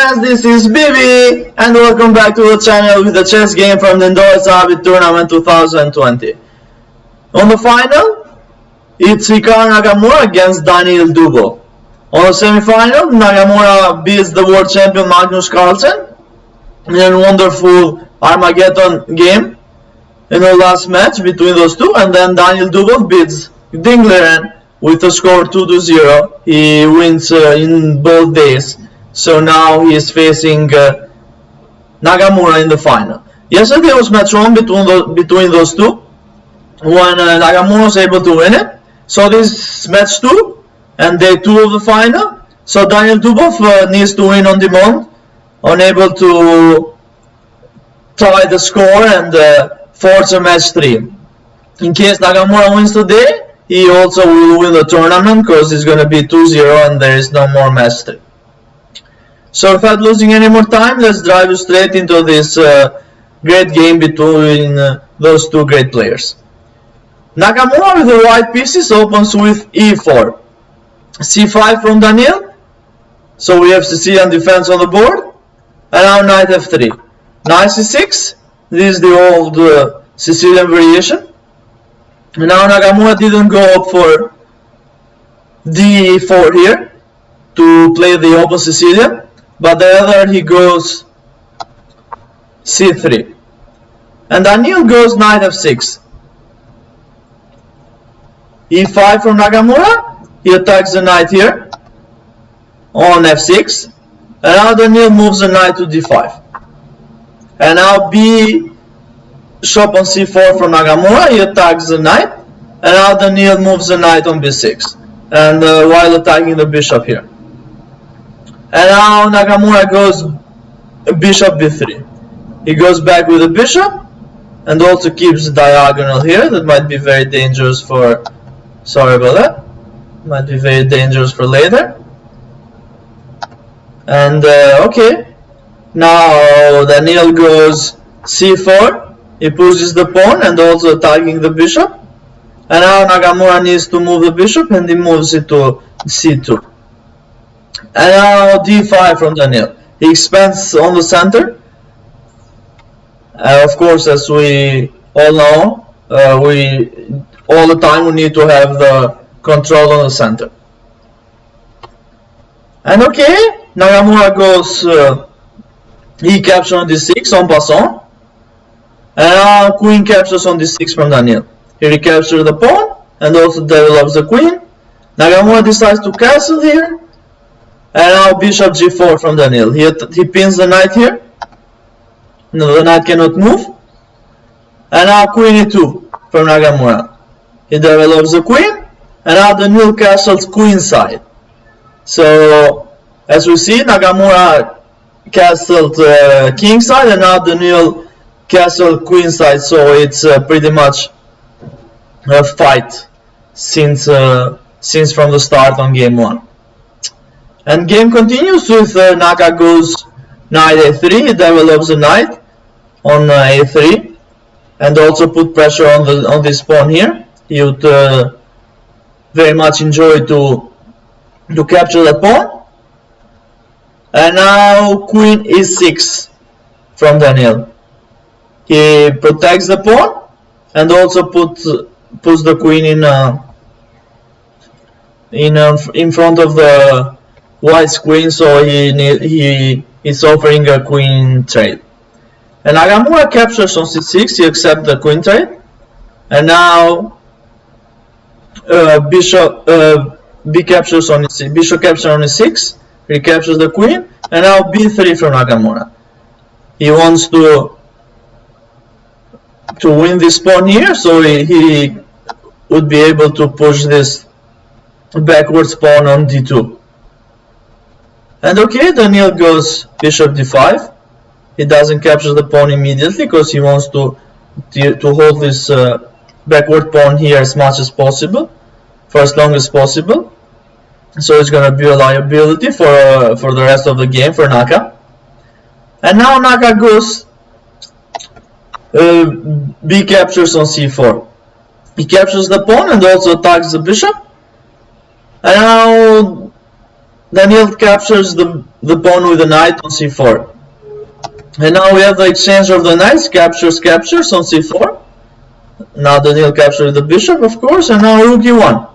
guys, this is Bibi and welcome back to the channel with the chess game from the Lindores Abbey Tournament 2020. On the final, it's Hikaru Nakamura against Daniil Dubov. On the semi-final, Nakamura beats the world champion Magnus Carlsen in a wonderful Armageddon game in the last match between those two, and then Daniil Dubov beats Dingler with a score 2-0. He wins in both days. So now he is facing Nakamura in the final. Yesterday was match 1 between those two, when Nakamura was able to win it. So this is match 2 and day 2 of the final. So Daniil Dubov needs to win on demand, unable to tie the score and force a match 3. In case Nakamura wins today, he also will win the tournament because it's going to be 2-0 and there is no more match 3. So without losing any more time, let's dive straight into this great game between those two great players. Nakamura with the white pieces opens with e4, c5 from Daniil, so we have Sicilian defense on the board, and now knight f3, knight c6, this is the old Sicilian variation, and now Nakamura didn't go up for d4 here to play the open Sicilian, but the other he goes c3, and Daniil goes knight f6, e5 from Nakamura, he attacks the knight here on f6, and now Daniil moves the knight to d5, and now bishop on c4 from Nakamura, he attacks the knight, and now Daniil moves the knight on b6, and while attacking the bishop here. And now Nakamura goes bishop b3. He goes back with the bishop and also keeps the diagonal here. That might be very dangerous for, sorry about that, might be very dangerous for later. And okay, now Daniil goes c4. He pushes the pawn and also attacking the bishop. And now Nakamura needs to move the bishop and he moves it to c2. And now d5 from Daniil. He expands on the center. Of course, as we all know, all the time we need to have the control on the center. And okay, Nakamura goes he captures on d6 en passant. And now queen captures on d6 from Daniil. He recaptures the pawn and also develops the queen. Nakamura decides to castle here. And now bishop g4 from Daniil. He pins the knight here. No, the knight cannot move. And now queen e2 from Nakamura. He develops the queen. And now Daniil castles queenside. So as we see, Nakamura castled kingside, and now Daniil castled queenside. So it's pretty much a fight since from the start on game 1. And game continues with Naka goes knight a3, he develops the knight on a3 and also put pressure on this pawn here. He would very much enjoy to capture the pawn. And now queen e6 from Daniil. He protects the pawn and also puts the queen in front of the white's queen, so he is offering a queen trade. And Nakamura captures on c6, he accepts the queen trade. And now bishop captures on e6, recaptures the queen, and now b3 from Nakamura. He wants to win this pawn here, so he would be able to push this backwards pawn on d2. And okay, Daniil goes bishop d5. He doesn't capture the pawn immediately because he wants to hold this backward pawn here as much as possible, for as long as possible. So it's going to be a liability for the rest of the game for Naka. And now Naka goes b captures on c4. He captures the pawn and also attacks the bishop. And now Daniil captures the pawn with the knight on c4. And now we have the exchange of the knights, captures on c4. Now Daniil captures the bishop, of course, and now rook e1.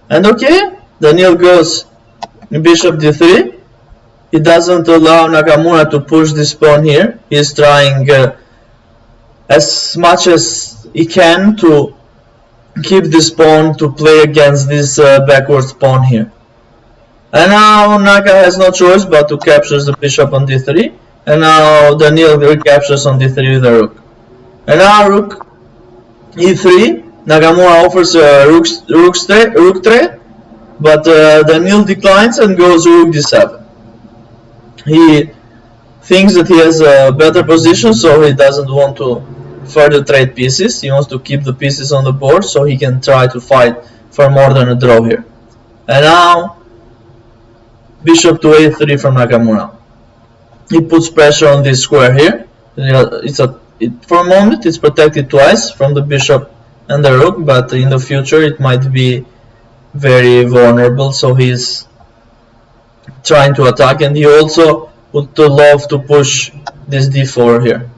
And okay, Daniil goes bishop d3. He doesn't allow Nakamura to push this pawn here. He's trying as much as he can to keep this pawn to play against this backwards pawn here. And now Naka has no choice but to capture the bishop on d3. And now Daniil recaptures on d3 with a rook. And now rook e3. Nakamura offers a rook trade, but Daniil declines and goes rook d7. He thinks that he has a better position, so he doesn't want to further trade pieces. He wants to keep the pieces on the board so he can try to fight for more than a draw here. And now bishop to a3 from Nakamura. He puts pressure on this square here. For a moment it's protected twice from the bishop and the rook, but in the future it might be very vulnerable, so he's trying to attack, and he also would love to push this d4 here.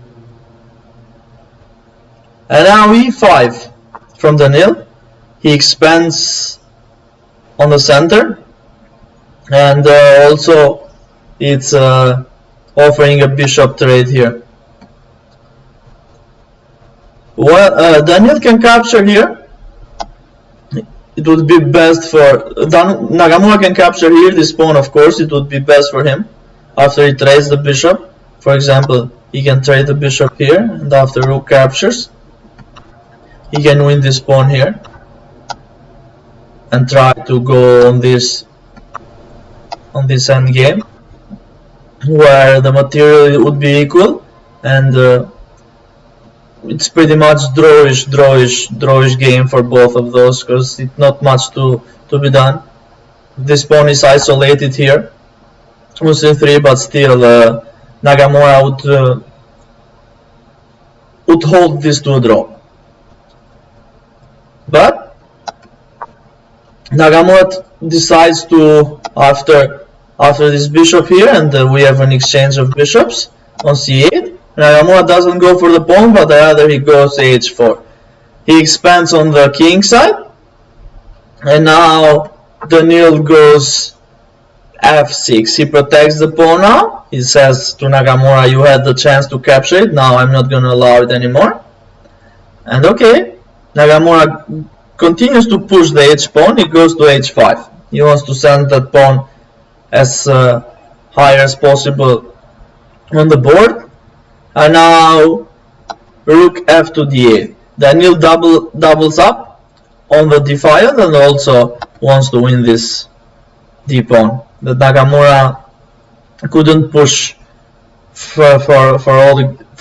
And now e5 from Daniil. He expands on the center, and also it's offering a bishop trade here. Well, Daniil can capture here. It would be best for Nakamura can capture here this pawn, of course. It would be best for him after he trades the bishop. For example, he can trade the bishop here, and after rook captures, he can win this pawn here and try to go on this endgame where the material would be equal, and it's pretty much drawish game for both of those, because it's not much to be done. This pawn is isolated here on c3, but still Nakamura would hold this to a draw. But Nakamura decides to, after this bishop here, and we have an exchange of bishops on c8, Nakamura doesn't go for the pawn, but rather he goes to h4. He expands on the king side, and now Daniil goes f6. He protects the pawn now. He says to Nakamura, you had the chance to capture it, now I'm not going to allow it anymore. And okay, Nakamura continues to push the h-pawn. He goes to h5. He wants to send that pawn as high as possible on the board. And now rook f to d8. Daniil doubles up on the d file and also wants to win this d pawn. The Nakamura couldn't push for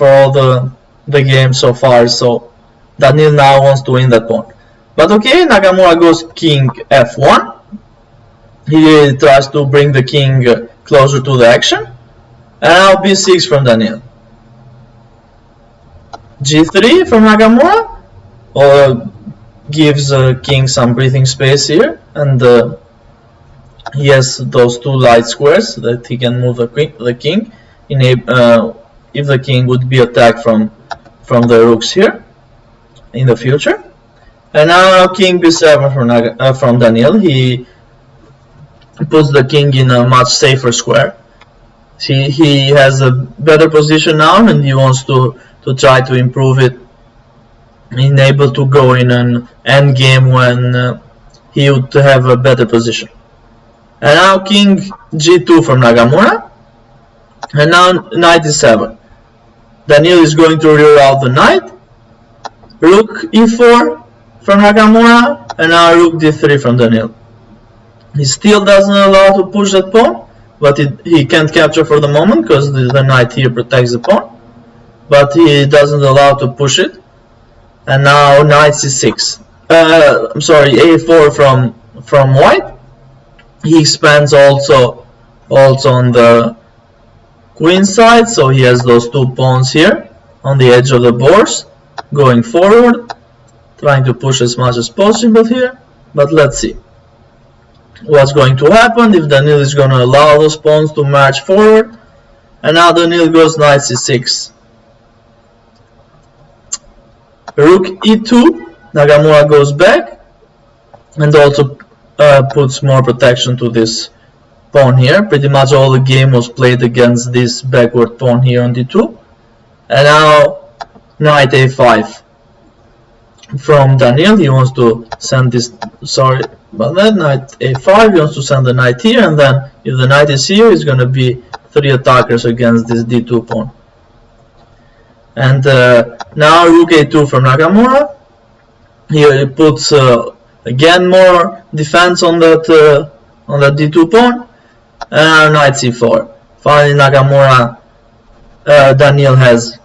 all the game so far, so Daniil now wants to win that pawn. But okay, Nakamura goes king f1. He tries to bring the king closer to the action. And now b6 from Daniil. g3 from Nakamura gives king some breathing space here, and he has those two light squares that he can move the king if the king would be attacked from the rooks here in the future. And now king b7 from Daniil. He puts the king in a much safer square. He has a better position now, and he wants to try to improve it, being able to go in an endgame when he would have a better position. And now king g2 from Nakamura, and now knight e7. Daniil is going to reroute the knight. Rook e4 from Nakamura, and now rook d3 from Daniil. He still doesn't allow to push that pawn, but he can't capture for the moment because the knight here protects the pawn. But he doesn't allow to push it. And now knight c6. I'm sorry, a4 from white. He expands also on the queen side, so he has those two pawns here on the edge of the boards, going forward, trying to push as much as possible here. But let's see. what's going to happen, if Daniil is going to allow those pawns to march forward. And now Daniil goes knight c6. Rook e2, Nakamura goes back and also puts more protection to this pawn here. Pretty much all the game was played against this backward pawn here on d2. And now knight a5 from Daniil. He wants to send this, sorry about that, knight a5, he wants to send the knight here, and then if the knight is here, it's going to be 3 attackers against this d2 pawn. And now rook a2 from Nakamura. Here he puts again more defense on that d2 pawn. And knight c4. Finally Nakamura, Daniil has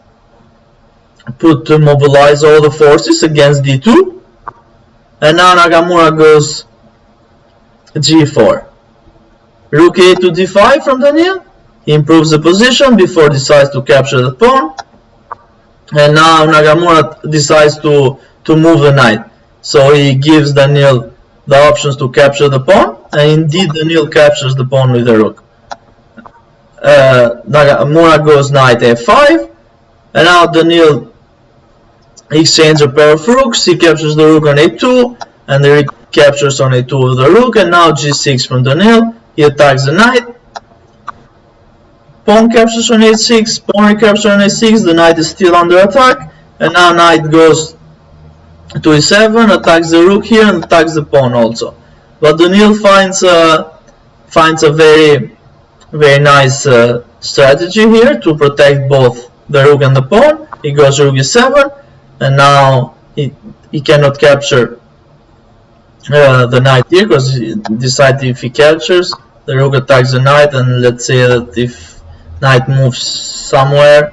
put to mobilize all the forces against d2. And now Nakamura goes g4. Rook a to d5 from Daniil. He improves the position before decides to capture the pawn. And now Nakamura decides to move the knight. So he gives Daniil the options to capture the pawn. And indeed Daniil captures the pawn with the rook. Nakamura goes knight f5. And now Daniil exchanges a pair of rooks. He captures the rook on a2. And he captures on a2 with the rook. And now g6 from Daniil. He attacks the knight. Pawn captures on h6, pawn recaptures on a6, the knight is still under attack, and now knight goes to e7, attacks the rook here and attacks the pawn also. But Daniil finds a very nice strategy here to protect both the rook and the pawn. He goes rook e7, and now he cannot capture the knight here, because he decides if he captures, the rook attacks the knight, and let's say that if knight moves somewhere,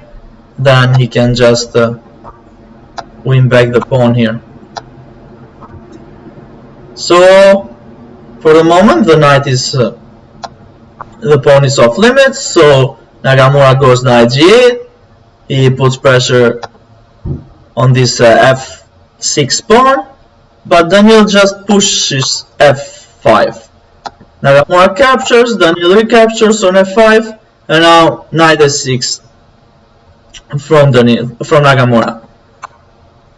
then he can just win back the pawn here. So for the moment the knight is the pawn is off limits, so Nakamura goes knight g8. He puts pressure on this f6 pawn, but Daniil just pushes f5. Nakamura captures, Daniil recaptures on f5. And now knight s6 from Nakamura.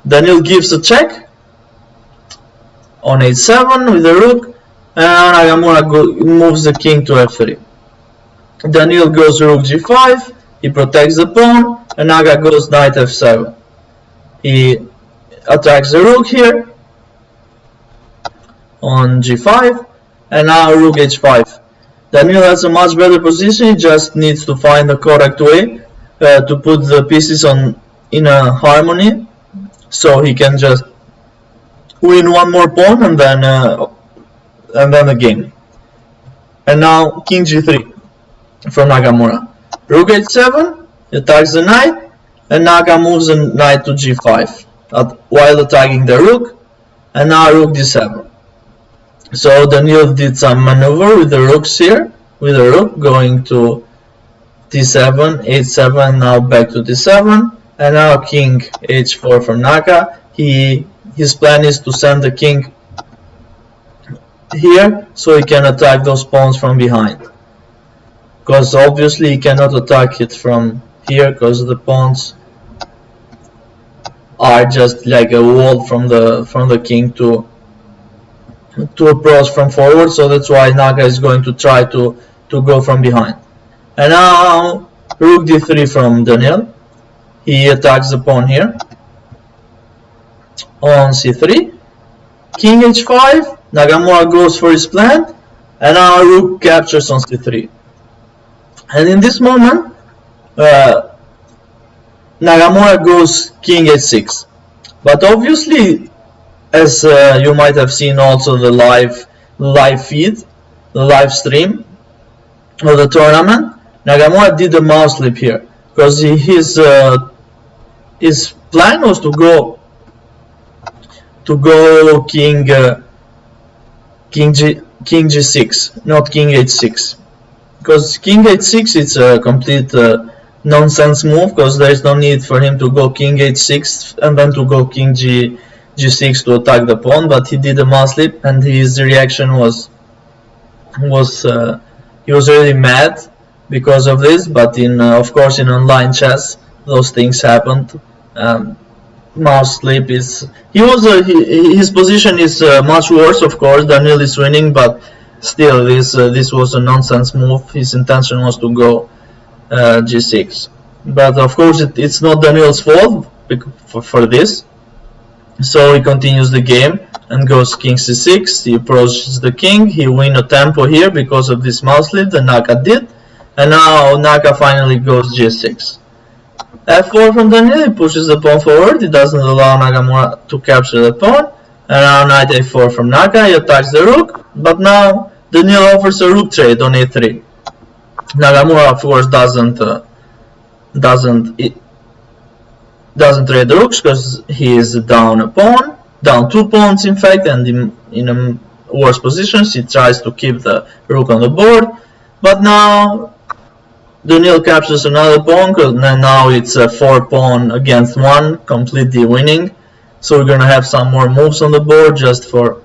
Daniil gives a check on h7 with the rook, and now Nakamura moves the king to f3. Daniil goes rook g5, he protects the pawn, and Naga goes knight f7. He attacks the rook here on g5, and now rook h5. Daniil has a much better position. He just needs to find the correct way to put the pieces in a harmony, so he can just win one more pawn and then the game. And now king g3 from Nakamura. Rook h7 attacks the knight, and Naga moves the knight to g5 while attacking the rook, and now rook d7. So Daniil did some maneuver with the rooks here, with the rook going to d7, h7, now back to d7, and now king h4 from Naka. His plan is to send the king here so he can attack those pawns from behind, because obviously he cannot attack it from here because the pawns are just like a wall from the king to approach from forward, so that's why Naga is going to try to go from behind. And now rook d3 from Daniil. He attacks the pawn here on c3. King h5, Nakamura goes for his plan, and now rook captures on c3. And in this moment Nakamura goes king h6, but obviously, as you might have seen also the live feed, the live stream of the tournament, Nakamura did a mouse slip here, because his plan was to go king g6, not king h6, because king h6 is a complete nonsense move, because there is no need for him to go king h6 and then to go king g6 to attack the pawn. But he did a mouse slip, and his reaction was was he was really mad because of this, but of course in online chess those things happened. Mouse sleep is his position is much worse, of course. Daniil is winning, but still this was a nonsense move. His intention was to go g6, but of course it's not Daniil's fault for this. So he continues the game and goes king c6. He approaches the king. He wins a tempo here because of this mouse lead. The Naka did, and now Naka finally goes g6. f4 from Daniil. He pushes the pawn forward. He doesn't allow Nakamura to capture the pawn. And now knight a4 from Naka. He attacks the rook, but now Daniil offers a rook trade on a3. Nakamura, of course, doesn't trade the rooks because he is down a pawn, down 2 pawns in fact, and in a worse positions. He tries to keep the rook on the board, but now Daniil captures another pawn, because now it's a 4 pawn against 1, completely winning. So we're gonna have some more moves on the board just for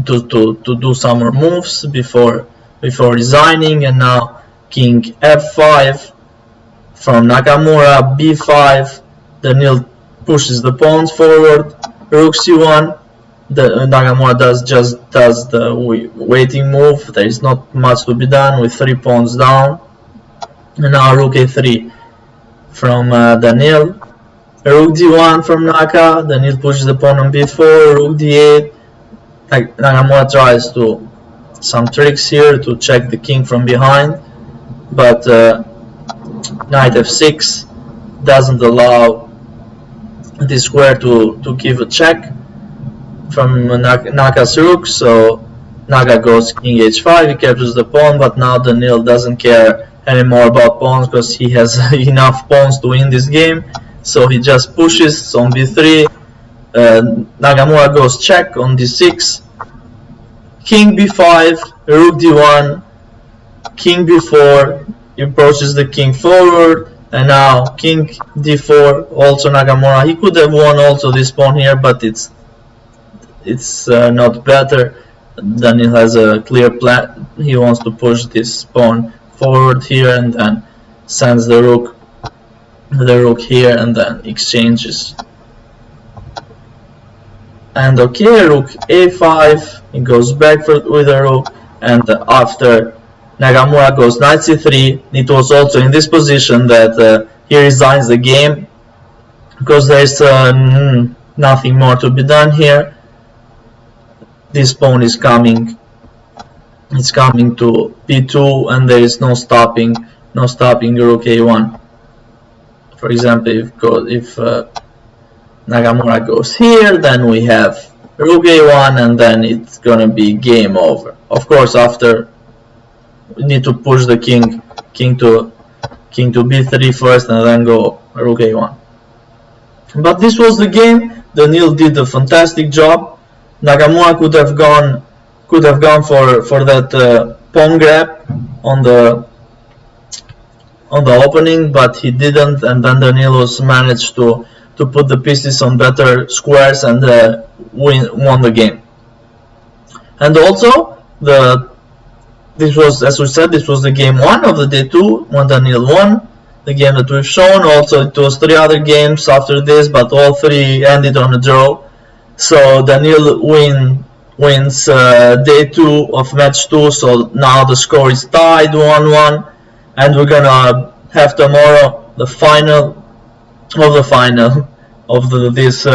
to do some more moves before resigning. And now king f5 from Nakamura, b5. Daniil pushes the pawns forward, rook c1. Nakamura does the waiting move. There is not much to be done with 3 pawns down. And now rook a3 from Daniil. Rook d1 from Naka. Daniil pushes the pawn on b4. Rook d8. Nakamura tries to some tricks here to check the king from behind, but knight f6 doesn't allow this square to give a check from Naka's rook. So Naka goes king h5. He captures the pawn, but now Daniil doesn't care anymore about pawns because he has enough pawns to win this game. So he just pushes on b3. Nakamura goes check on d6. King b5, rook d1, king b4. He approaches the king forward, and now king d4. Also Nakamura. He could have won also this pawn here, but it's not better. Daniil has a clear plan. He wants to push this pawn forward here, and then sends the rook here, and then exchanges. And okay, rook a5. He goes back with the rook, and after Nakamura goes knight c3. It was also in this position that he resigns the game, because there is nothing more to be done here. This pawn is coming. It's coming to b2, and there is no stopping rook a1. For example, if Nakamura goes here, then we have rook a1, and then it's gonna be game over. Of course, after we need to push the king to b3 first, and then go rook a1. But this was the game. Daniil did a fantastic job. Nakamura could have gone for that pawn grab on the opening, but he didn't, and then Daniil managed to put the pieces on better squares and won the game. And also this was, as we said, this was the game 1 of the day 2 when Daniil won. The game that we've shown. Also it was 3 other games after this, but all 3 ended on a draw. So Daniil wins day 2 of match 2. So now the score is tied 1-1, and we're gonna have tomorrow the final of this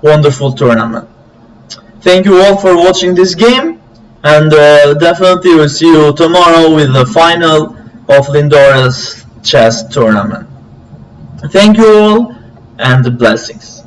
wonderful tournament. Thank you all for watching this game, and definitely we'll see you tomorrow with the final of Lindores chess tournament. Thank you all, and blessings.